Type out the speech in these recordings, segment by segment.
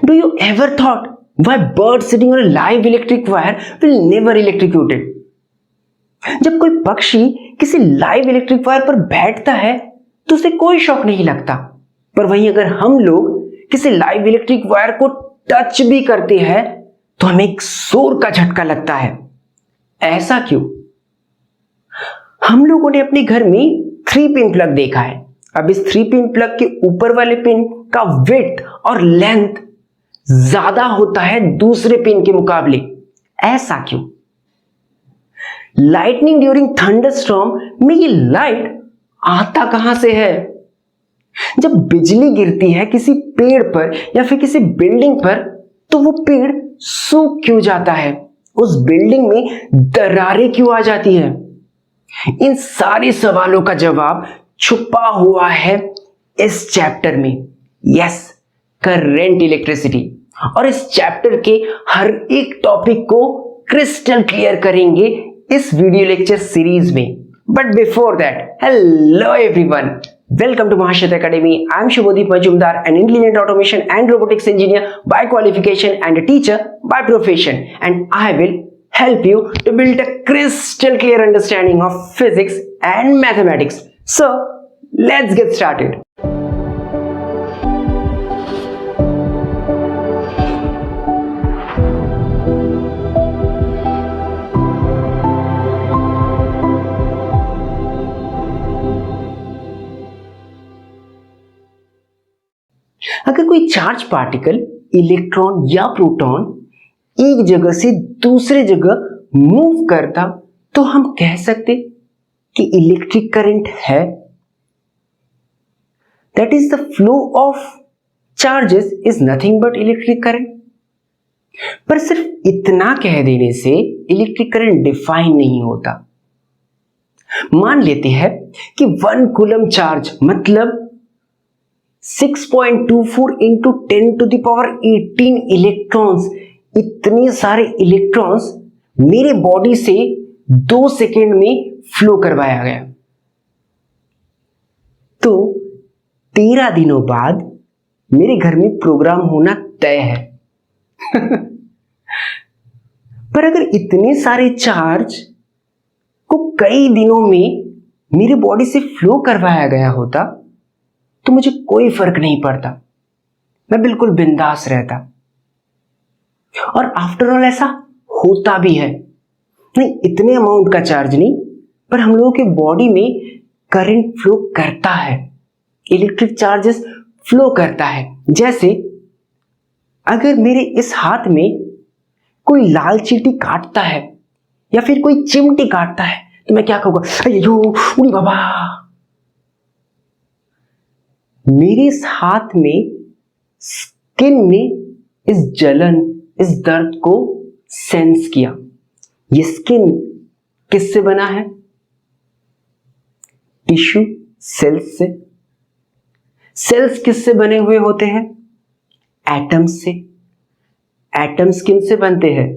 Do you ever thought why birds sitting on a live electric wire will never electrocuted? जब कोई पक्षी किसी live electric wire पर बैठता है तो उसे कोई शॉक नहीं लगता, पर वहीं अगर हम लोग किसी लाइव इलेक्ट्रिक वायर को टच भी करते हैं तो हमें एक जोर का झटका लगता है। ऐसा क्यों? हम लोगों ने अपने घर में 3 पिन प्लग देखा है। अब इस 3 पिन प्लग के ऊपर वाले पिन का विड्थ और लेंथ ज्यादा होता है दूसरे पिन के मुकाबले। ऐसा क्यों? लाइटनिंग ड्यूरिंग थंडरस्टॉर्म में ये लाइट आता कहां से है? जब बिजली गिरती है किसी पेड़ पर या फिर किसी बिल्डिंग पर तो वो पेड़ सूख क्यों जाता है? उस बिल्डिंग में दरारें क्यों आ जाती है? इन सारे सवालों का जवाब छुपा हुआ है इस चैप्टर में। Yes, current electricity. और इस चैप्टर के हर एक टॉपिक को क्रिस्टल क्लियर करेंगे इस वीडियो लेक्चर सीरीज में। But before that, hello everyone, welcome to Mahashatra Academy. I am Shubhodip Majumdar, an intelligent automation and robotics engineer by qualification and a teacher by profession, and I will help you to build a crystal clear understanding of physics and mathematics. So let's get started. अगर कोई charge particle, electron या proton एक जगह से दूसरे जगह move करता तो हम कह सकते कि इलेक्ट्रिक करंट है। That is the flow of charges is nothing but electric current. पर सिर्फ इतना कह देने से इलेक्ट्रिक करंट डिफाइन नहीं होता। मान लेते हैं कि 1 कूलम चार्ज मतलब 6.24 into 10 to the power 18 electrons, इतने सारे इलेक्ट्रॉन्स मेरे बॉडी से 2 सेकेंड में फ्लो करवाया गया। तो 13 दिनों बाद मेरे घर में प्रोग्राम होना तय है। पर अगर इतने सारे चार्ज को कई दिनों में मेरे बॉडी से फ्लो करवाया गया होता तो मुझे कोई फर्क नहीं पड़ता, मैं बिल्कुल बिंदास रहता। और आफ्टर ऑल ऐसा होता भी है। नहीं, इतने अमाउंट का चार्ज नहीं, पर हम लोगों के बॉडी में करंट फ्लो करता है, इलेक्ट्रिक चार्जेस फ्लो करता है। जैसे अगर मेरे इस हाथ में कोई लाल चींटी काटता है या फिर कोई चिमटी काटता है तो मैं क्या कहूंगा? अयो उड़ी बाबा। मेरे इस हाथ में स्किन ने इस जलन, इस दर्द को सेंस किया। ये स्किन किससे बना है? टिश्यू सेल्स से। सेल्स किससे बने हुए होते हैं? एटम्स से। एटम्स किन से बनते हैं?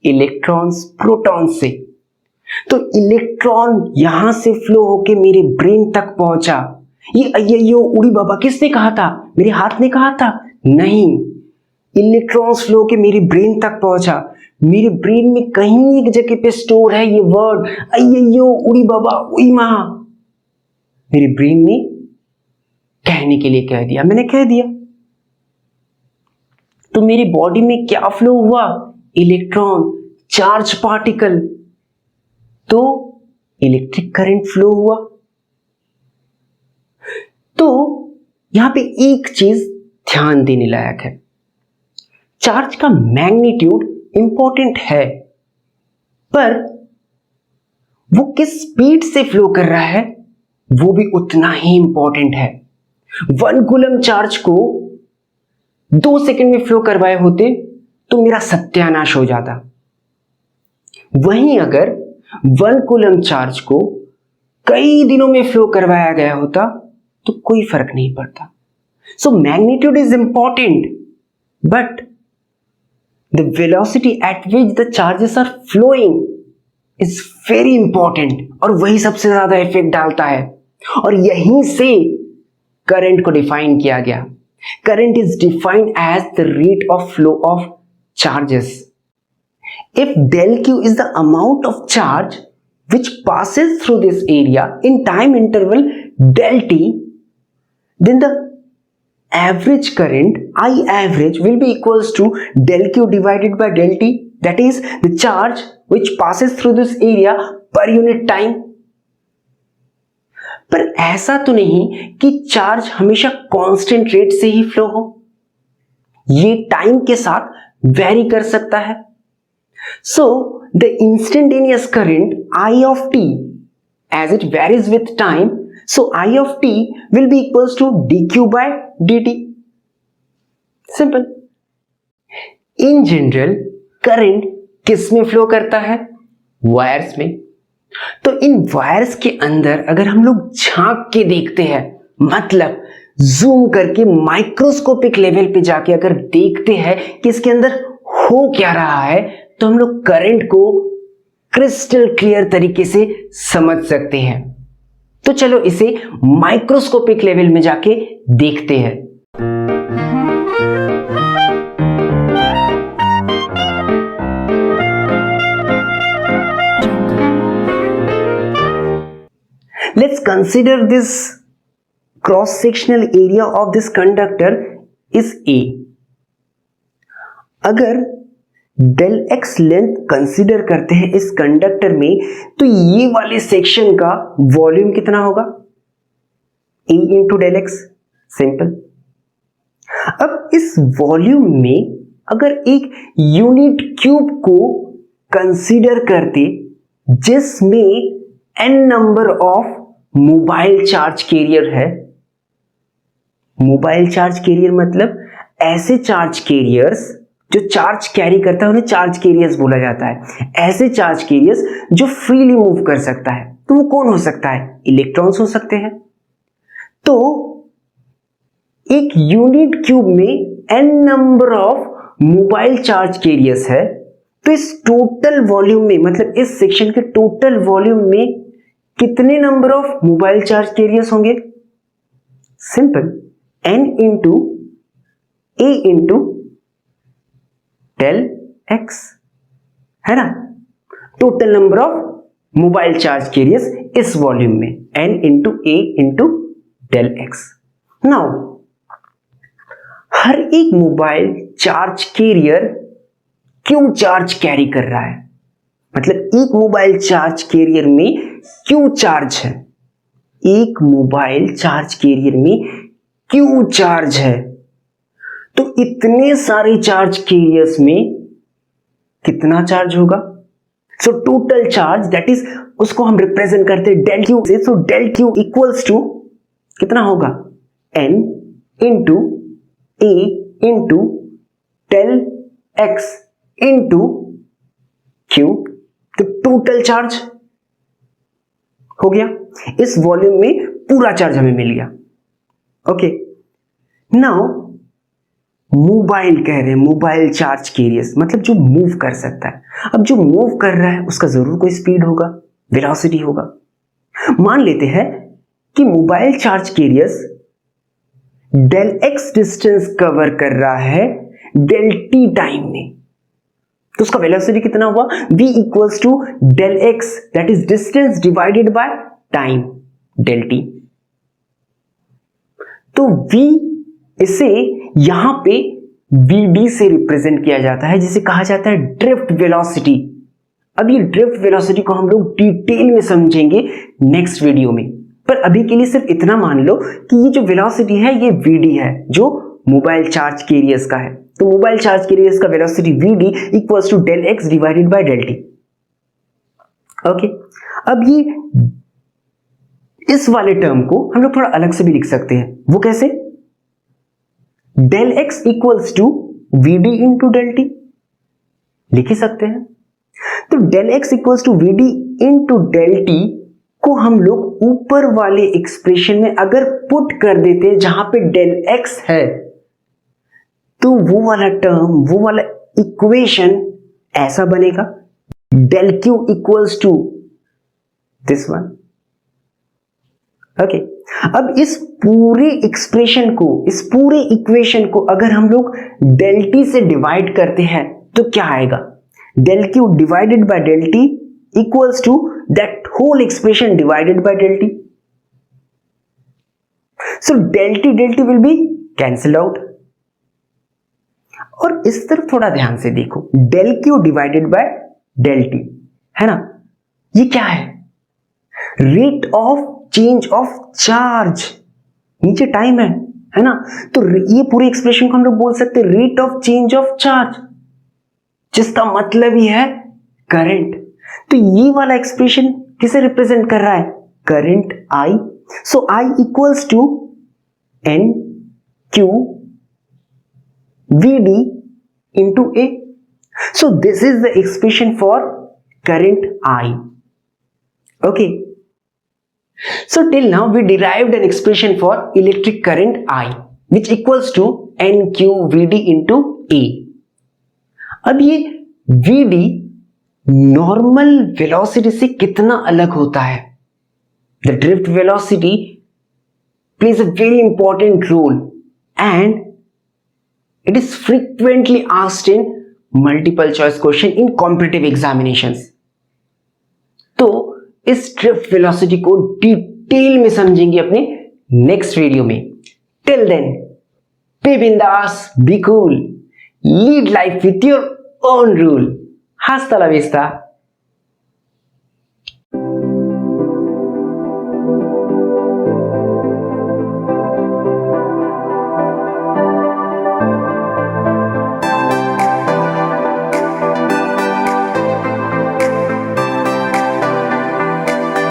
इलेक्ट्रॉन्स, प्रोटॉन्स से। तो इलेक्ट्रॉन यहां से फ्लो होके मेरे ब्रेन तक पहुंचा। ये अय्यो उड़ी बाबा किसने कहा था? मेरे हाथ ने कहा था? नहीं, इलेक्ट्रॉन्स फ्लो के मेरे ब्रेन तक पहुंचा। मेरे ब्रेन में कहीं एक जगह पे स्टोर है ये वर्ड अय्यो उड़ी बाबा उई मां। मेरे ब्रेन ने कहने के लिए कह दिया, मैंने कह दिया। तो मेरी बॉडी में क्या फ्लो हुआ? Electron, charge particle. तो इलेक्ट्रिक करंट फ्लो हुआ। तो यहां पे एक चीज ध्यान देने लायक है। चार्ज का मैग्नीट्यूड इंपॉर्टेंट है, पर वो किस स्पीड से फ्लो कर रहा है वो भी उतना ही इंपॉर्टेंट है। 1 कूलम चार्ज को 2 सेकेंड में फ्लो करवाए होते तो मेरा सत्यानाश हो जाता। वहीं अगर 1 कूलम चार्ज को कई दिनों में फ्लो करवाया गया होता तो कोई फर्क नहीं पड़ता। So magnitude is important, but the velocity at which the charges are flowing is very important, और वही सबसे ज्यादा इफेक्ट डालता है। और यहीं से करंट को डिफाइन किया गया। Current is defined as the rate of flow of charges. If del q is the amount of charge which passes through this area in time interval del t, then the average current I average will be equals to del q divided by del t, that is the charge which passes through this area per unit time. पर ऐसा तो नहीं कि charge हमेशा constant rate से ही flow हो, ये time के साथ वेरी कर सकता है. So the instantaneous current I of t as it varies with time, so I of t will be equals to dq by dt. Simple. In general current किस में फ्लो करता है? वायर्स में. तो इन वायर्स के अंदर अगर हम लोग झांक के देखते हैं, मतलब जूम करके माइक्रोस्कोपिक लेवल पे जाके अगर देखते हैं कि इसके अंदर हो क्या रहा है, तो हम लोग करंट को क्रिस्टल क्लियर तरीके से समझ सकते हैं. तो चलो इसे माइक्रोस्कोपिक लेवल में जाके देखते हैं. Let's consider this cross-sectional area of this conductor is A. अगर del x लेंथ कंसिडर करते हैं इस कंडक्टर में, तो ये वाले सेक्शन का वॉल्यूम कितना होगा? A into del x. Simple. अब इस वॉल्यूम में अगर एक यूनिट क्यूब को कंसिडर करते जिसमें n number of mobile charge career है, मोबाइल चार्ज कैरियर मतलब ऐसे चार्ज कैरियर्स जो चार्ज कैरी करता है उन्हें चार्ज कैरियर्स बोला जाता है. ऐसे चार्ज कैरियर्स जो फ्रीली मूव कर सकता है, तो वो कौन हो सकता है? इलेक्ट्रॉन्स हो सकते हैं. तो एक यूनिट क्यूब में n number of mobile charge carriers है, तो इस टोटल वॉल्यूम में, मतलब इस सेक्शन के टोटल वॉल्यूम में कितने number of mobile charge carriers होंगे? Simple. n into a into del x है ना. Total number of mobile charge carriers इस वॉल्यूम में n into a into del x. Now हर एक मोबाइल चार्ज कैरियर क्यों चार्ज कैरी कर रहा है? मतलब एक मोबाइल चार्ज कैरियर में क्यों चार्ज है? एक मोबाइल चार्ज कैरियर में क्यों चार्ज है? तो इतने सारे चार्ज कैरियर्स में कितना चार्ज होगा? So total charge, that is उसको हम रिप्रेजेंट करते हैं डेल क्यू से. So del Q equals to कितना होगा? n into a into del x into q. तो टोटल चार्ज हो गया. इस वॉल्यूम में पूरा चार्ज हमें मिल गया. ओके. नाउ मोबाइल कह रहे हैं, मोबाइल चार्ज कैरियर्स मतलब जो मूव कर सकता है. अब जो मूव कर रहा है उसका जरूर कोई स्पीड होगा, वेलोसिटी होगा. मान लेते हैं कि mobile charge carriers del x distance cover कर रहा है डेल t टाइम में, तो उसका वेलोसिटी कितना हुआ? v equals to del x, that is distance divided by time, del t. तो v इसे यहां पे vd से रिप्रेजेंट किया जाता है, जिसे कहा जाता है ड्रिफ्ट वेलोसिटी. अब ये ड्रिफ्ट वेलोसिटी को हम लोग डिटेल में समझेंगे नेक्स्ट वीडियो में, पर अभी के लिए सिर्फ इतना मान लो कि ये जो वेलोसिटी है ये vd है, जो मोबाइल चार्ज कैरियर्स का है. तो मोबाइल चार्ज कैरियर्स का velocity vd equals to del x divided by del t. Okay. अब ये इस वाले टर्म को हम लोग थोड़ा अलग से भी लिख सकते हैं. वो कैसे? Del x equals to vd into del t लिख ही सकते हैं. तो del x equals to vd into del t को हम लोग ऊपर वाले एक्सप्रेशन में अगर पुट कर देते जहां पे डेल x है, तो वो वाला टर्म, वो वाला इक्वेशन ऐसा बनेगा, del q equals to this one. Okay. अब इस पूरे एक्सप्रेशन को, इस पूरे इक्वेशन को अगर हम लोग del t से डिवाइड करते हैं तो क्या आएगा? del q divided by del t equals to that whole expression divided by del t. So del t will be cancelled out. और इस तरफ थोड़ा ध्यान से देखो, del q divided by del t है ना, ये क्या है? Rate of change of charge. नीचे टाइम है ना, तो ये पूरे एक्सप्रेशन को हम लोग बोल सकते हैं rate of change of charge, जिसका मतलब ही है करंट. तो ये वाला एक्सप्रेशन किसे रिप्रेजेंट कर रहा है? Current I. सो I equals to N Q VD into A. So this is the expression for current I. Okay. So till now we derived an expression for electric current I, which equals to NQVD into A. अब ये VD normal velocity से कितना अलग होता है? The drift velocity plays a very important role and it is frequently asked in multiple choice question in competitive examinations. तो इस drift velocity को डिटेल में समझेंगे अपने नेक्स्ट वीडियो में. टिल देन, बी बिंदास, be cool, lead life with your own rule. हस्ता ला vista.